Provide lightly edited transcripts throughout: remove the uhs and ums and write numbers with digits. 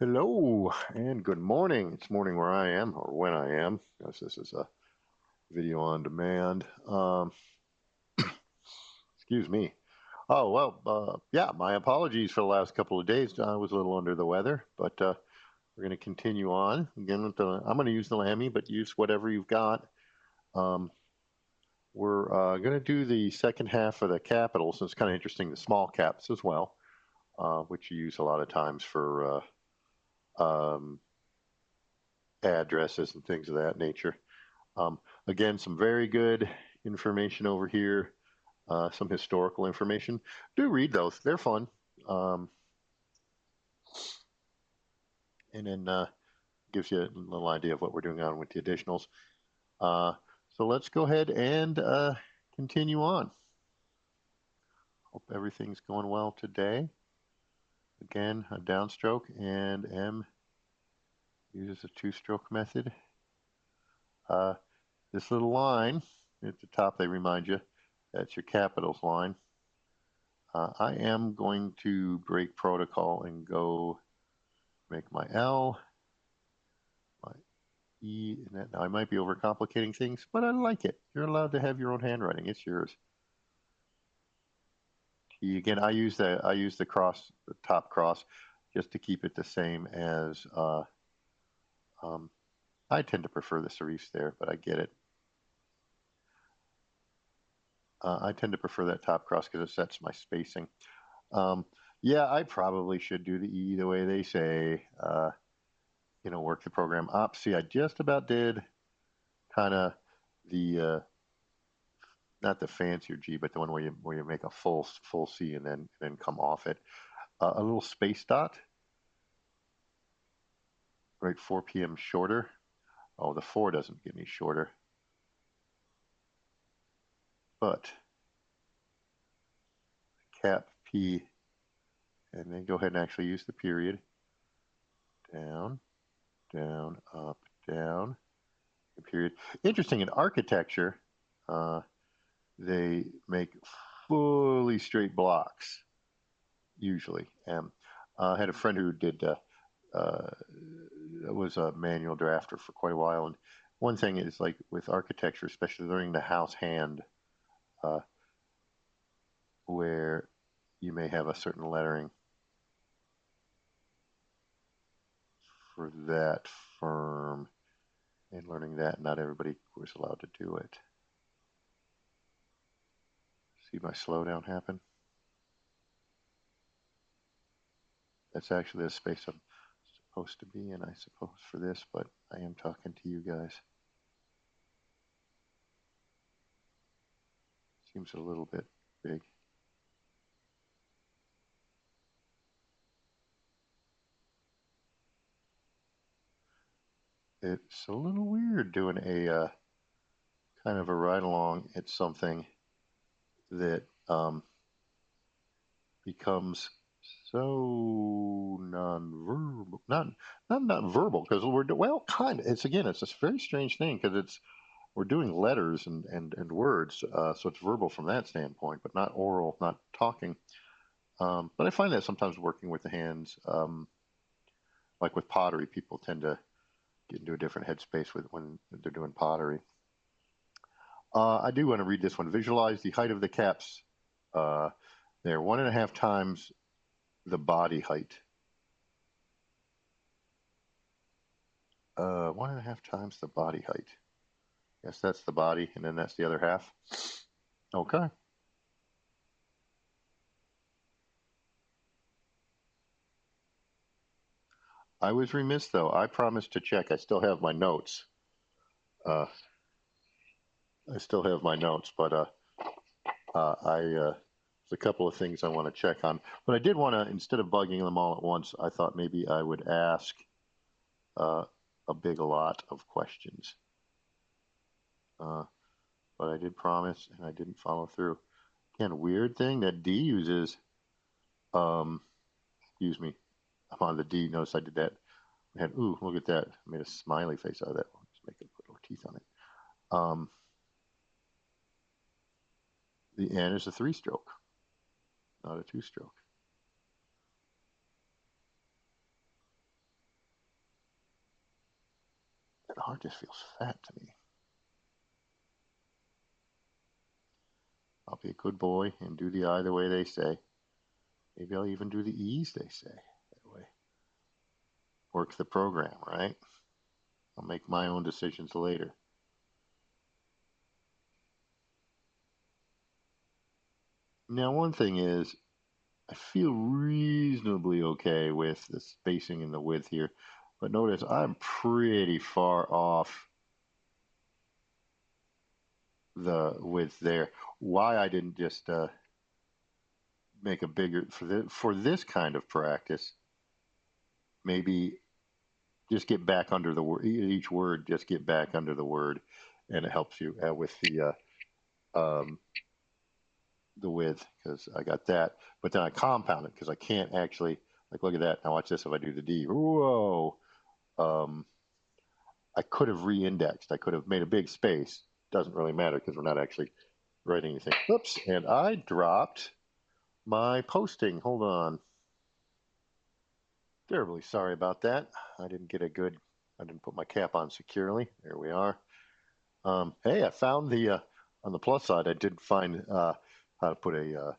Hello and good morning. It's morning where I am, or when I am, because this is a video on demand. Excuse me. Oh, well, yeah, my apologies for the last couple of days. I was a little under the weather, but we're going to continue on. Again, I'm going to use the Lammy, but use whatever you've got. Um, we're going to do the second half of the capitals. It's kind of interesting, the small caps as well, which you use a lot of times for um, addresses and things of that nature. Um, Again, some very good information over here, some historical information. Do read those, they're fun. Um, and then gives you a little idea of what we're doing on with the additionals. Uh, so let's go ahead and continue on. Hope everything's going well today. Again, a downstroke, and M uses a two-stroke method. This little line at the top, they remind you, that's your capitals line. I am going to break protocol and go make my L, my E, and that. Now I might be overcomplicating things, but I like it. You're allowed to have your own handwriting. It's yours. T again. I use the cross, the top cross, just to keep it the same as. Um, I tend to prefer the serifs there, but I get it. I tend to prefer that top cross because it sets my spacing. Um, yeah, I probably should do the E the way they say. Work the program up. See, I just about did kind of the not the fancier G, but the one where you make a full C and then come off it. A little space dot, right? 4 p.m. shorter. Oh, the 4 doesn't get any shorter, but cap P, and then go ahead and actually use the period. Down, down, up, down. The period. Interesting in architecture. Uh, they make fully straight blocks usually. And I had a friend who did uh, was a manual drafter for quite a while. And one thing is like with architecture, especially learning the house hand, uh, where you may have a certain lettering for that firm, and learning that not everybody was allowed to do it. See my slowdown happen? That's actually the space I'm supposed to be in, I suppose, for this, but I am talking to you guys. Seems a little bit big. It's a little weird doing a kind of a ride along at something that becomes so non-verbal, not verbal, because well, kind of. It's a very strange thing because we're doing letters and words, so it's verbal from that standpoint, but not oral, not talking. But I find that sometimes working with the hands, like with pottery, people tend to get into a different headspace when they're doing pottery. I do want to read this one. Visualize the height of the caps. They're 1.5 times the body height. 1.5 times the body height. Yes, that's the body, and then that's the other half. Okay. I was remiss though. I promised to check. I still have my notes, but there's a couple of things I want to check on. But I did want to, instead of bugging them all at once, I thought maybe I would ask uh, a big lot of questions. Uh, but I did promise, and I didn't follow through. Again, weird thing that D uses. Um, Excuse me. I'm on the D. Notice I did that. Ooh, look at that. I made a smiley face out of that one. Just make it put little teeth on it. The N is a 3-stroke, not a 2-stroke. That heart just feels fat to me. I'll be a good boy and do the I the way they say. Maybe I'll even do the E's they say. That way. Work the program, right? I'll make my own decisions later. Now, one thing is, I feel reasonably okay with the spacing and the width here, but notice I'm pretty far off the width there. Why I didn't just make a bigger for this kind of practice, maybe just get back under the word, each word, just get back under the word, and it helps you with the width, because I got that, but then I compound it because I can't actually, like, look at that. Now watch this. If I do the D, whoa, I could have re-indexed. I could have made a big space. Doesn't really matter because we're not actually writing anything. Oops, and I dropped my posting. Hold on. Terribly sorry about that. I didn't put my cap on securely. There we are. Hey, I found on the plus side, I did find how to put a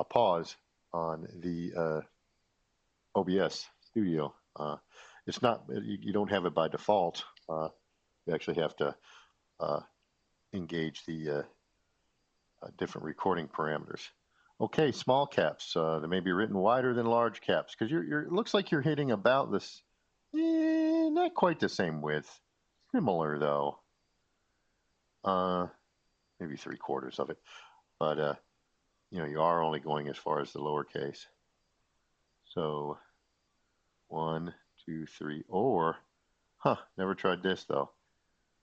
pause on the OBS Studio. It's not, you don't have it by default. You actually have to engage the different recording parameters. Okay, small caps. They may be written wider than large caps because it looks like you're hitting about this, not quite the same width. Similar though. Maybe 3/4 of it, but you are only going as far as the lowercase. So 1, 2, 3, or, never tried this though.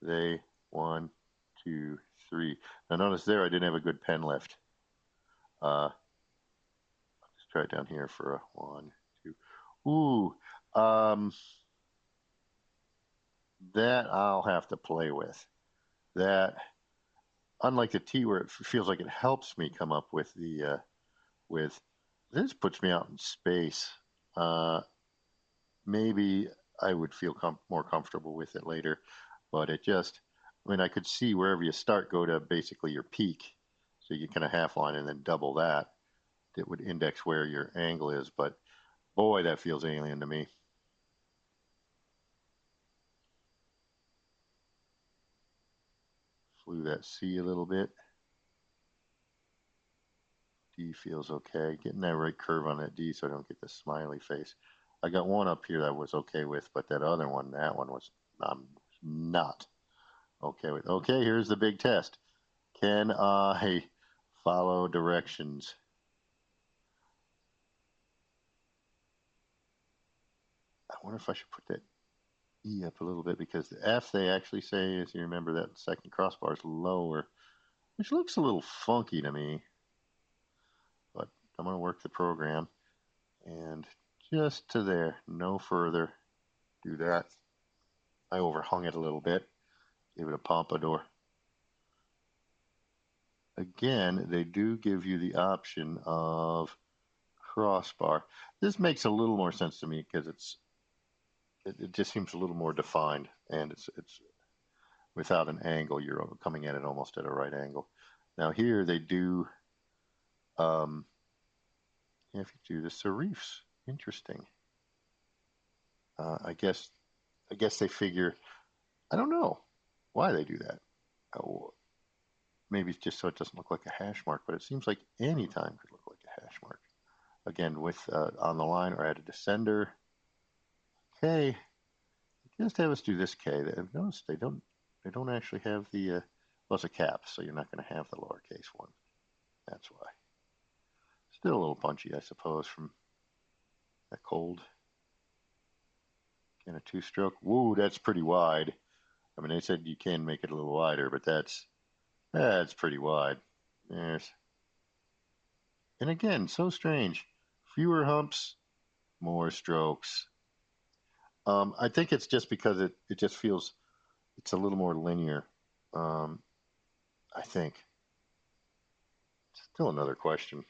They 1, 2, 3. Now notice there I didn't have a good pen lift. Let's try it down here for a 1, 2. Ooh, that I'll have to play with. That, unlike the T where it feels like it helps me come up with the this puts me out in space. Maybe I would feel more comfortable with it later, but I could see wherever you start, go to basically your peak. So you kind of half line and then double that. It would index where your angle is, but boy, that feels alien to me. Flew that C a little bit. D feels okay. Getting that right curve on that D so I don't get the smiley face. I got one up here that I was okay with, but that other one, I'm not okay with. Okay, here's the big test. Can I follow directions? I wonder if I should put that E up a little bit because the F they actually say, as you remember, that second crossbar is lower, which looks a little funky to me. But I'm going to work the program and just to there, no further. Do that. I overhung it a little bit. Give it a pompadour. Again, they do give you the option of crossbar. This makes a little more sense to me because it just seems a little more defined, and it's without an angle. You're coming at it almost at a right angle. Now here they do, if you do the serifs, interesting. I guess they figure, I don't know why they do that. Oh, maybe it's just so it doesn't look like a hash mark, but it seems like any time could look like a hash mark. Again, with on the line or at a descender. Okay, just have us do this K. Notice they don't actually have the well, it's a cap, so you're not going to have the lowercase one. That's why. Still a little punchy, I suppose, from that cold. And a two-stroke. Woo, that's pretty wide. I mean, they said you can make it a little wider, but that's pretty wide. Yes. And again, so strange. Fewer humps, more strokes. I think it's just because it just feels it's a little more linear. I think. Still another question.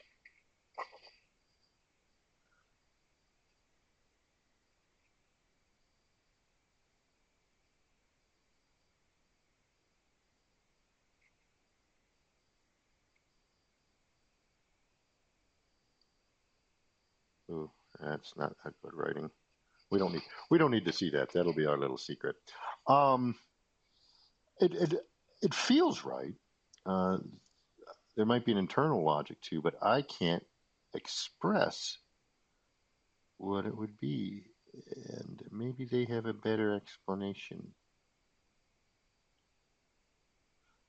That's not that good writing. We don't need to see that. That'll be our little secret. Um, it it it feels right. Uh, there might be an internal logic too, but I can't express what it would be, and maybe they have a better explanation.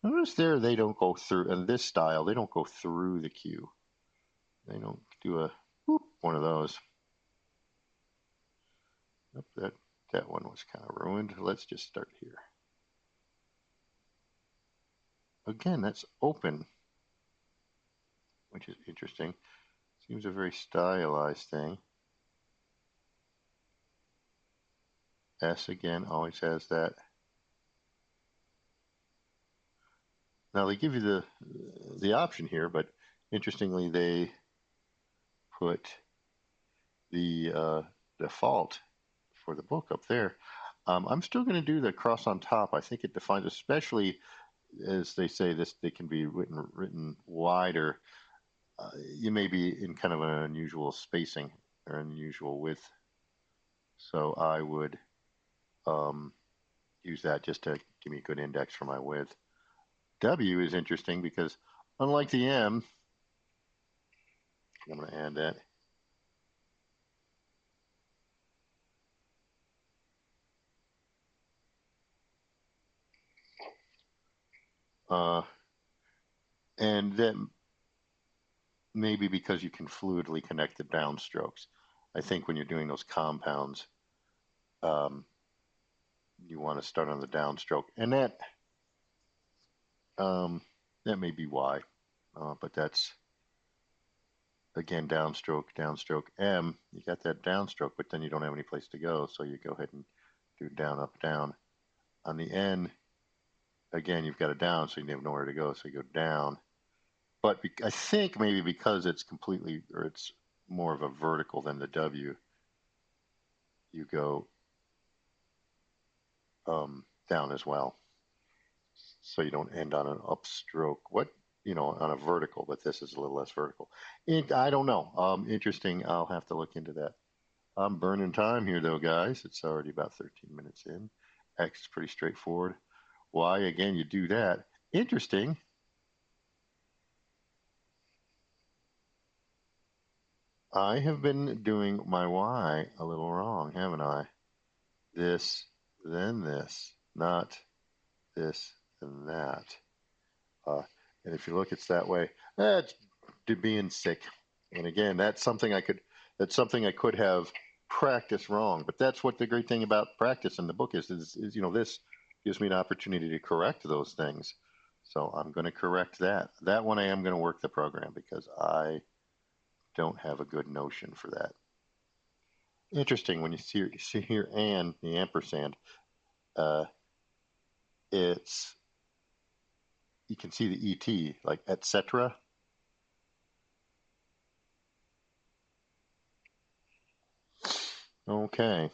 Notice there they don't go through, in this style, they don't go through the cue. They don't do a whoop, one of those. Nope, that one was kind of ruined. Let's just start here. Again, that's open, which is interesting. Seems a very stylized thing. S again always has that. Now they give you the option here, but interestingly they put the default for the book up there. I'm still going to do the cross on top. I think it defines, especially as they say this, they can be written wider. You may be in kind of an unusual spacing or unusual width, so I would use that just to give me a good index for my width. W is interesting because unlike the M, I'm going to add that. And then maybe because you can fluidly connect the downstrokes. I think when you're doing those compounds, you want to start on the downstroke, and that may be why. But that's again downstroke, downstroke. M, you got that downstroke, but then you don't have any place to go, so you go ahead and do down, up, down. On the N, again, you've got a down, so you have nowhere to go, so you go down. But I think maybe because it's completely, or it's more of a vertical than the W, you go down as well. So you don't end on an upstroke. On a vertical, but this is a little less vertical. I don't know. Interesting. I'll have to look into that. I'm burning time here, though, guys. It's already about 13 minutes in. X is pretty straightforward. Y, again, you do that. Interesting. I have been doing my Y a little wrong, haven't I? This, then this, not this, then that. And if you look, it's that way. That's being sick. And again, that's something I could have practiced wrong. But that's what the great thing about practice in the book is this gives me an opportunity to correct those things. So I'm going to correct that. That one I am going to work the program because I don't have a good notion for that. Interesting when you see here and the ampersand, it's you can see the ET like etc. Okay.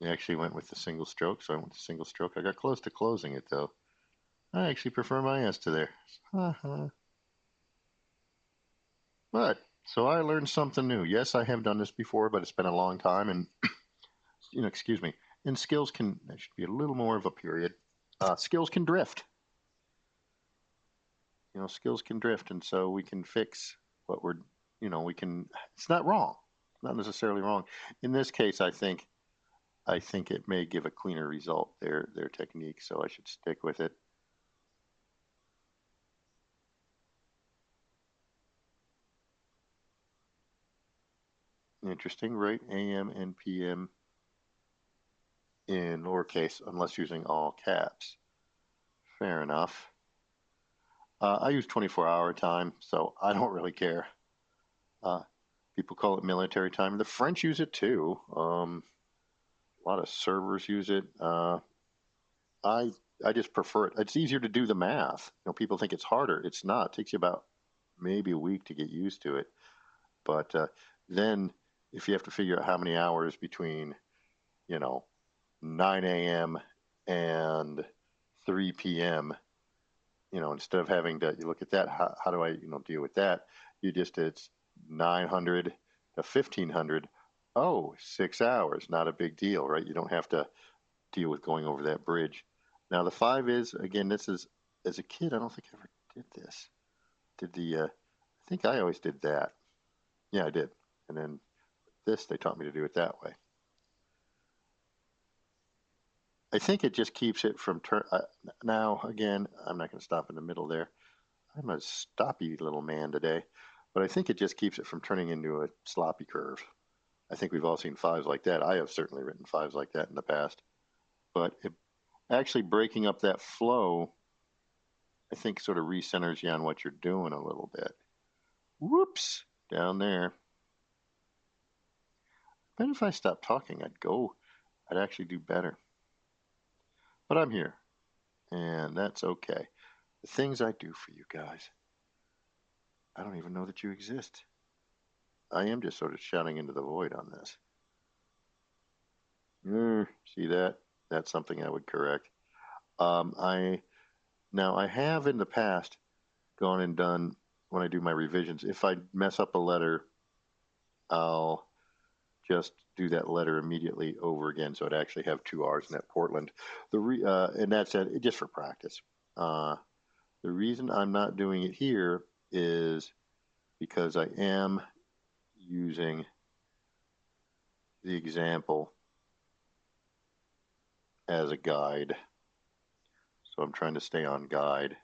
I actually went with the single stroke, so I went to single stroke. I got close to closing it though. I actually prefer my S to there. But so I learned something new. Yes, I have done this before, but it's been a long time, and excuse me. And skills can that should be a little more of a period. Skills can drift. Skills can drift, and so we can fix what we're. We can. It's not wrong. Not necessarily wrong. In this case, I think it may give a cleaner result, their technique, so I should stick with it. Interesting, right? AM and PM in lowercase, unless using all caps. Fair enough. I use 24-hour time, so I don't really care. People call it military time. The French use it too. A lot of servers use it. I just prefer it. It's easier to do the math. People think it's harder. It's not. It takes you about maybe a week to get used to it. But then if you have to figure out how many hours between, 9 a.m. and 3 p.m. Instead of having to you look at that, how do I deal with that? You just it's 900 to 1500. Oh, 6 hours, not a big deal, right? You don't have to deal with going over that bridge. Now the 5 is, again, this is, as a kid, I don't think I ever did this. Did the I think I always did that. Yeah, I did. And then this, they taught me to do it that way. I think it just keeps it from now, again, I'm not going to stop in the middle there. I'm a stoppy little man today, but I think it just keeps it from turning into a sloppy curve. I think we've all seen 5s like that. I have certainly written 5s like that in the past, but actually breaking up that flow, I think, sort of recenters you on what you're doing a little bit. Whoops, down there. But if I stopped talking, I'd actually do better. But I'm here, and that's okay. The things I do for you guys, I don't even know that you exist. I am just sort of shouting into the void on this. See that? That's something I would correct. I have in the past gone and done, when I do my revisions, if I mess up a letter, I'll just do that letter immediately over again, so it actually have 2 R's in that Portland. And that's it, just for practice. The reason I'm not doing it here is because I am using the example as a guide. So I'm trying to stay on guide.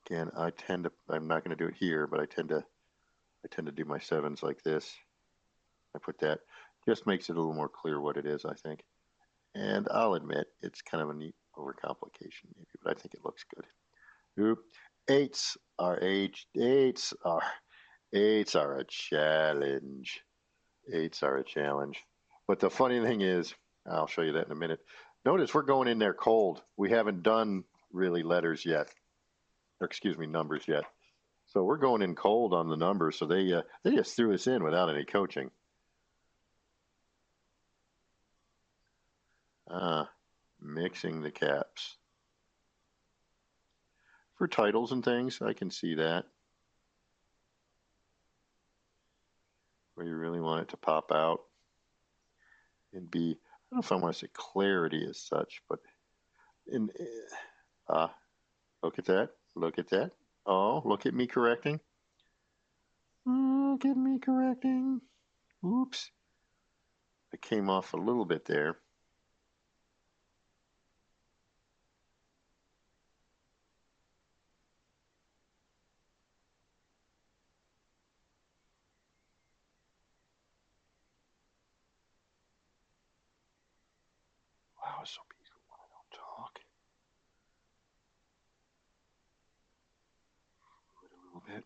Again, I'm not going to do it here, but I tend to do my 7s like this. I put that, just makes it a little more clear what it is, I think. And I'll admit, it's kind of a neat overcomplication maybe, but I think it looks good. Oop. Eights are a challenge. Eights are a challenge. But the funny thing is, I'll show you that in a minute. Notice we're going in there cold. We haven't done really letters yet, or excuse me, numbers yet. So we're going in cold on the numbers. So they just threw us in without any coaching. Mixing the caps. For titles and things, I can see that. Where you really want it to pop out and be, I don't know if I want to say clarity as such, but look at that. Look at that. Oh, look at me correcting. Look at me correcting. Oops. I came off a little bit there. Wow, it's so peaceful when I don't talk. A little bit.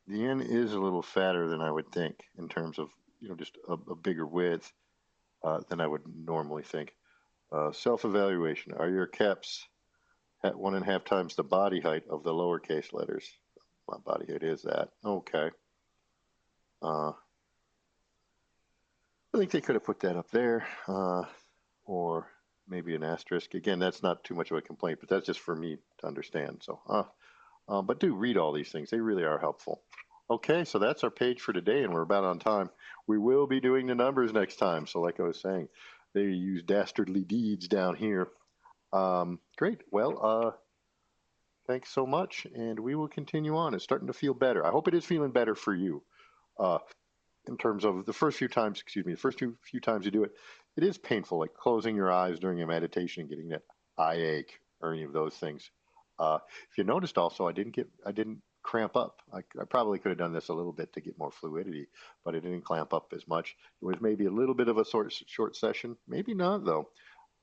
The N is a little fatter than I would think in terms of, just a bigger width than I would normally think. Self-evaluation. Are your caps at 1.5 times the body height of the lowercase letters? My body height is that. Okay. I think they could have put that up there, or maybe an asterisk. Again, that's not too much of a complaint, but that's just for me to understand. So, but do read all these things. They really are helpful. Okay, so that's our page for today, and we're about on time. We will be doing the numbers next time. So like I was saying, they use dastardly deeds down here. Great. Well, thanks so much, and we will continue on. It's starting to feel better. I hope it is feeling better for you. In terms of the first few times you do it, it is painful, like closing your eyes during a meditation and getting that eye ache or any of those things. If you noticed also, I didn't cramp up. I probably could have done this a little bit to get more fluidity, but it didn't clamp up as much. It was maybe a little bit of a short session, maybe not though.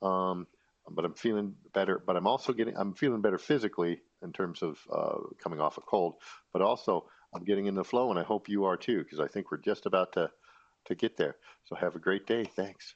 But I'm feeling better. But I'm feeling better physically in terms of coming off a cold. But also, I'm getting in the flow, and I hope you are too, because I think we're just about to get there. So have a great day. Thanks.